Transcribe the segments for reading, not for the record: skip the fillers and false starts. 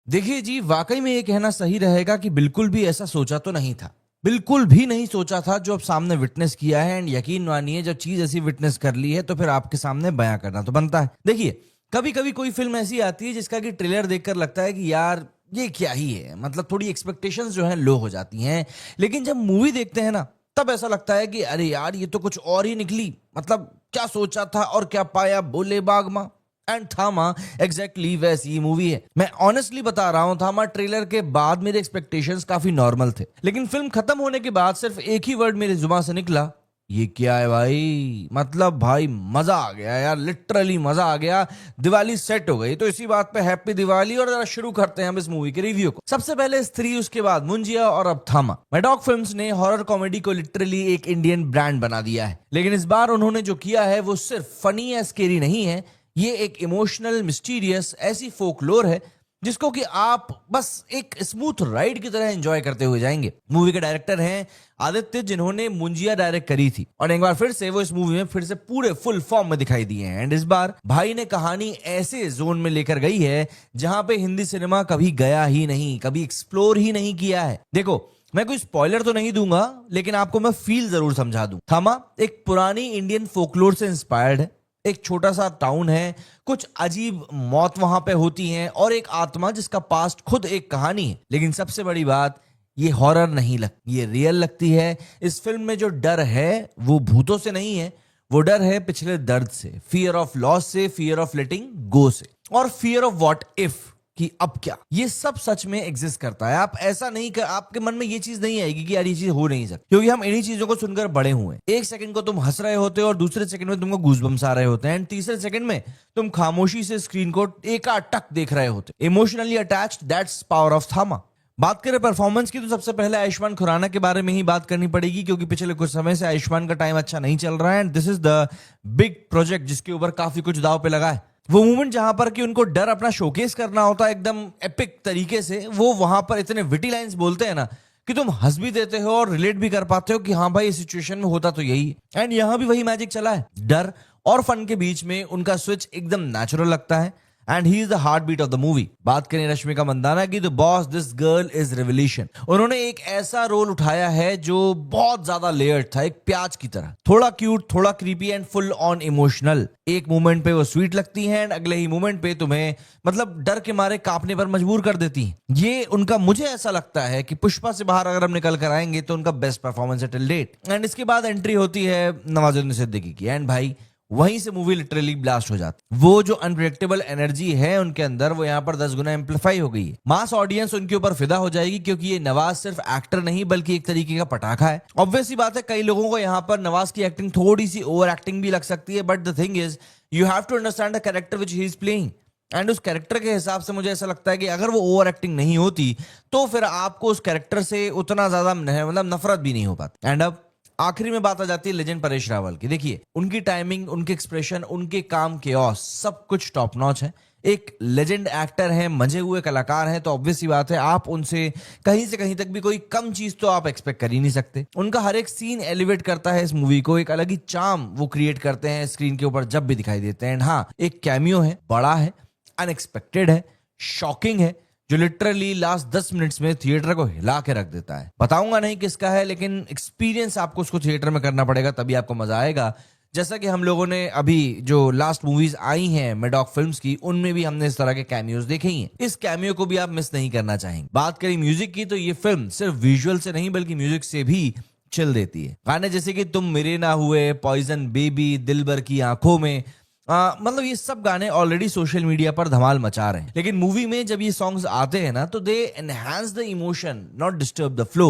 देखिए जी, वाकई में ये कहना सही रहेगा कि बिल्कुल भी ऐसा सोचा तो नहीं था। बिल्कुल भी नहीं सोचा था जो अब सामने विटनेस किया है। एंड यकीन मानिए, जब चीज ऐसी विटनेस कर ली है तो फिर आपके सामने बयां करना तो बनता है। देखिए, कभी कभी कोई फिल्म ऐसी आती है जिसका कि ट्रेलर देखकर लगता है कि यार ये क्या ही है, मतलब थोड़ी एक्सपेक्टेशंस जो है लो हो जाती हैं। लेकिन जब मूवी देखते हैं ना, तब ऐसा लगता है कि अरे यार ये तो कुछ और ही निकली। मतलब क्या सोचा था और क्या पाया, बोले बागमा। एंड थामा एग्जैक्टली वैसी ही मूवी है। मैं ऑनेस्टली बता रहा हूं, थामा ट्रेलर के बाद मेरे एक्सपेक्टेशंस काफी नॉर्मल थे, लेकिन फिल्म खत्म होने के बाद सिर्फ एक ही वर्ड मेरी जुबान से निकला, ये क्या है भाई। मतलब भाई मजा आ गया यार, लिटरली मजा आ गया। दिवाली सेट हो गई। तो इसी बात पे हैप्पी दिवाली। और जरा शुरू करते हैं हम इस मूवी के रिव्यू को। सबसे पहले स्त्री, उसके बाद मुंजिया और अब थामा। मैडॉक फिल्म्स ने हॉरर कॉमेडी को लिटरली एक इंडियन ब्रांड बना दिया है। लेकिन इस बार उन्होंने जो किया है वो सिर्फ फनी या स्केरी नहीं है। ये एक इमोशनल, मिस्टीरियस ऐसी फोकलोर है जिसको कि आप बस एक स्मूथ राइड की तरह एंजॉय करते हुए जाएंगे। मूवी के डायरेक्टर हैं आदित्य, जिन्होंने मुंजिया डायरेक्ट करी थी, और एक बार फिर से वो इस मूवी में फिर से पूरे फुल फॉर्म में दिखाई दिए हैं। एंड इस बार भाई ने कहानी ऐसे जोन में लेकर गई है जहां पे हिंदी सिनेमा कभी गया ही नहीं, कभी एक्सप्लोर ही नहीं किया है। देखो, मैं कोई स्पॉइलर तो नहीं दूंगा, लेकिन आपको मैं फील जरूर समझा दूं। थामा एक पुरानी इंडियन फोकलोर से इंस्पायर्ड है। एक छोटा सा टाउन है, कुछ अजीब मौत वहां पे होती हैं, और एक आत्मा जिसका पास्ट खुद एक कहानी है। लेकिन सबसे बड़ी बात, ये हॉरर नहीं लगती, ये रियल लगती है। इस फिल्म में जो डर है वो भूतों से नहीं है, वो डर है पिछले दर्द से, फियर ऑफ लॉस से, फियर ऑफ लेटिंग गो से, और फियर ऑफ व्हाट इफ, कि अब क्या। ये सब सच में एग्जिस्ट करता है। आप ऐसा नहीं कर, आपके मन में ये चीज नहीं आएगी कि यार ये चीज हो नहीं सकती, क्योंकि हम इन्हीं चीजों को सुनकर बड़े हुए हैं। एक सेकंड को तुम हंस रहे होते हो और दूसरे सेकंड में तुमको गूज़बम्स आ रहे होते हैं, एंड तीसरे सेकंड में तुम खामोशी से स्क्रीन को एकाटक देख रहे होते। Emotionally attached, that's power of थामा। बात करें परफॉर्मेंस की, तो सबसे पहले आयुष्मान खुराना के बारे में ही बात करनी पड़ेगी, क्योंकि पिछले कुछ समय से आयुष्मान का टाइम अच्छा नहीं चल रहा है। And this is the big project जिसके ऊपर काफी कुछ दाव पे लगा है। वो मूवमेंट जहां पर कि उनको डर अपना शोकेस करना होता है एकदम एपिक तरीके से, वो वहां पर इतने विटी लाइंस बोलते हैं ना कि तुम हंस भी देते हो और रिलेट भी कर पाते हो कि हाँ भाई, इस सिचुएशन में होता तो यही। एंड यहां भी वही मैजिक चला है। डर और फन के बीच में उनका स्विच एकदम नेचुरल लगता है। And he is the heartbeat of the movie. बात करें रश्मिका मंदाना की, तो boss this girl is revolution. उन्होंने एक ऐसा रोल उठाया है जो बहुत ज्यादा लेयर्ड था, एक प्याज की तरह, थोड़ा क्यूट, थोड़ा creepy and full on emotional. एक मोमेंट पे वो स्वीट लगती हैं एंड अगले ही मोमेंट पे तुम्हें मतलब डर के मारे कांपने पर मजबूर कर देती हैं। ये उनका, मुझे ऐसा लगता है कि पुष्पा से बाहर अगर हम निकल कर आएंगे तो उनका बेस्ट परफॉर्मेंस है टिल डेट। एंड इसके बाद एंट्री होती है नवाजुद्दीन सिद्दीकी की, एंड भाई वहीं से मूवी लिटरली ब्लास्ट हो जाती। वो जो अनप्रेडिक्टेबल एनर्जी है उनके अंदर, वो यहाँ पर 10 गुना एम्पलीफाई हो गई है। मास ऑडियंस उनके ऊपर फिदा हो जाएगी, क्योंकि ये नवाज सिर्फ एक्टर नहीं बल्कि एक तरीके का पटाखा है। ऑब्वियस सी बात है, कई लोगों को यहाँ पर नवाज की एक्टिंग थोड़ी सी ओवर एक्टिंग भी लग सकती है, but the thing is you have to understand the character which he is playing. And उस कैरेक्टर के हिसाब से मुझे ऐसा लगता है कि अगर वो ओवर एक्टिंग नहीं होती तो फिर आपको उस कैरेक्टर से उतना ज्यादा मतलब नफरत भी नहीं हो पाती। एंड अब आखिरी में बात आ जाती है लेजेंड परेश रावल की। देखिए, उनकी टाइमिंग, उनके एक्सप्रेशन, उनके काम के ऑस, सब कुछ टॉप नॉच है। एक लेजेंड एक्टर हैं, मजे हुए कलाकार हैं, तो ऑब्वियस सी बात है आप उनसे कहीं से कहीं तक भी कोई कम चीज तो आप एक्सपेक्ट कर ही नहीं सकते। उनका हर एक सीन एलिवेट करता है इस मूवी को, एक अलग ही चार्म वो क्रिएट करते हैं स्क्रीन के ऊपर जब भी दिखाई देते हैं। एंड हाँ, एक कैमियो है, बड़ा है, अनएक्सपेक्टेड है, शॉकिंग है, जो लिटरली लास्ट 10 मिनट्स में थिएटर को हिला के रख देता है। बताऊंगा नहीं किसका है, लेकिन एक्सपीरियंस आपको उसको थिएटर में करना पड़ेगा, तभी आपको मजा आएगा। जैसा कि हम लोगों ने अभी जो लास्ट मूवीज आई हैं मैडॉक फिल्म्स की, उनमें भी हमने इस तरह के कैमियोज देखे ही हैं। इस कैमियो को भी आप मिस नहीं करना चाहेंगे। बात करें म्यूजिक की, तो ये फिल्म सिर्फ विजुअल से नहीं बल्कि म्यूजिक से भी चिल देती है। गाने जैसे कि तुम मेरे ना हुए, पॉइजन बेबी, दिलबर की आंखों में, मतलब ये सब गाने ऑलरेडी सोशल मीडिया पर धमाल मचा रहे हैं। लेकिन मूवी में जब ये सॉन्ग्स आते हैं ना, तो they enhance the emotion, not disturb the flow.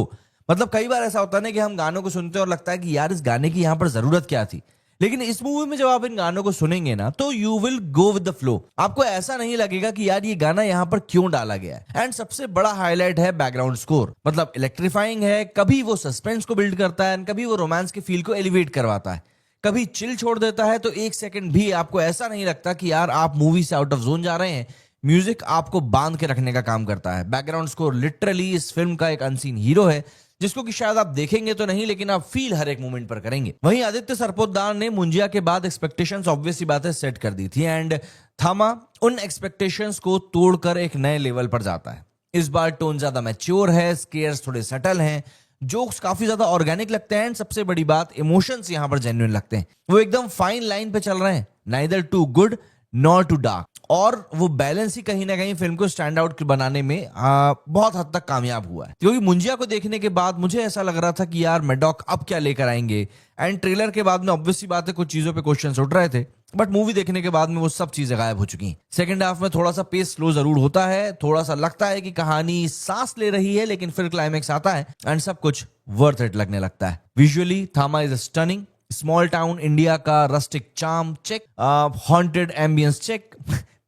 मतलब कई बार ऐसा होता है ना कि हम गानों को सुनते हैं और लगता है कि यार इस गाने की यहाँ पर जरूरत क्या थी, लेकिन इस मूवी में जब आप इन गानों को सुनेंगे ना, तो you will go with the flow. आपको ऐसा नहीं लगेगा कि यार ये गाना यहाँ पर क्यों डाला गया है। एंड सबसे बड़ा हाईलाइट है बैकग्राउंड स्कोर। मतलब इलेक्ट्रीफाइंग है, कभी वो सस्पेंस को बिल्ड करता है, कभी वो रोमांस के फील को एलिवेट करवाता है, कभी चिल छोड़ देता है। तो एक सेकंड भी आपको ऐसा नहीं लगता कि यार आप मूवी से आउट ऑफ जोन जा रहे हैं। म्यूजिक आपको बांध के रखने का काम करता है। बैकग्राउंड स्कोर लिटरली इस फिल्म का एक अनसीन हीरो है। जिसको कि शायद आप देखेंगे तो नहीं लेकिन आप फील हर एक मोमेंट पर करेंगे। वहीं आदित्य सरपोतदार ने मुंजिया के बाद एक्सपेक्टेशंस ऑब्वियस सी बात है सेट कर दी थी एंड थामा उन एक्सपेक्टेशंस को तोड़कर एक नए लेवल पर जाता है। इस बार टोन ज्यादा मैच्योर है, स्केयर्स थोड़े सटल हैं, जोक्स काफी ज्यादा ऑर्गेनिक लगते हैं एंड सबसे बड़ी बात इमोशंस यहां पर जेन्युइन लगते हैं। वो एकदम फाइन लाइन पे चल रहे हैं, neither too good nor too dark, और वो बैलेंस ही कहीं ना कहीं फिल्म को स्टैंड आउट बनाने में बहुत हद तक कामयाब हुआ है। क्योंकि मुंजिया को देखने के बाद मुझे ऐसा लग रहा था कि यार मैडॉक अब क्या लेकर आएंगे, एंड ट्रेलर के बाद में ऑब्वियस सी बात है कुछ चीजों पे क्वेश्चंस उठ रहे थे, बट मूवी देखने के बाद में वो सब चीजें गायब हो चुकी हैं। सेकंड हाफ में थोड़ा सा पेस स्लो जरूर होता है, थोड़ा सा लगता है कि कहानी सांस ले रही है, लेकिन फिर क्लाइमेक्स आता है एंड सब कुछ वर्थ इट लगने लगता है। Visually Thamma is stunning, small town India का rustic charm check, haunted ambience check,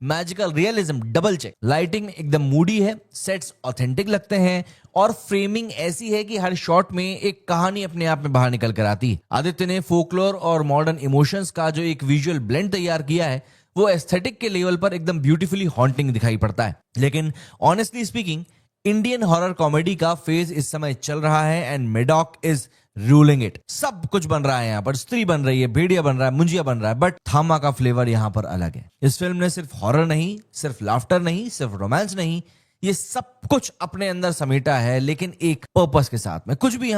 magical realism double check, lighting एकदम मूडी है, सेट्स ऑथेंटिक लगते हैं और फ्रेमिंग ऐसी है कि हर शॉट में एक कहानी अपने आप में बाहर निकल कर आती है। आदित्य ने फोकलोर और मॉडर्न इमोशंस का जो एक विजुअल ब्लेंड तैयार किया है वो एस्थेटिक के लेवल पर एकदम ब्यूटीफुली हॉन्टिंग दिखाई पड़ता है। लेकिन honestly speaking Indian horror comedy का फेज इस समय चल रहा है and Maddock is ruling it. सब कुछ बन रहा है यहाँ पर, स्त्री बन रही है, भेड़िया बन रहा है, मुंजिया बन रहा है, बट थामा का फ्लेवर यहाँ पर अलग है। इस फिल्म ने सिर्फ हॉरर नहीं, सिर्फ लाफ्टर नहीं, सिर्फ रोमांस नहीं, ये सब कुछ अपने अंदर समेटा है, लेकिन एक पर्पस के साथ में। कुछ भी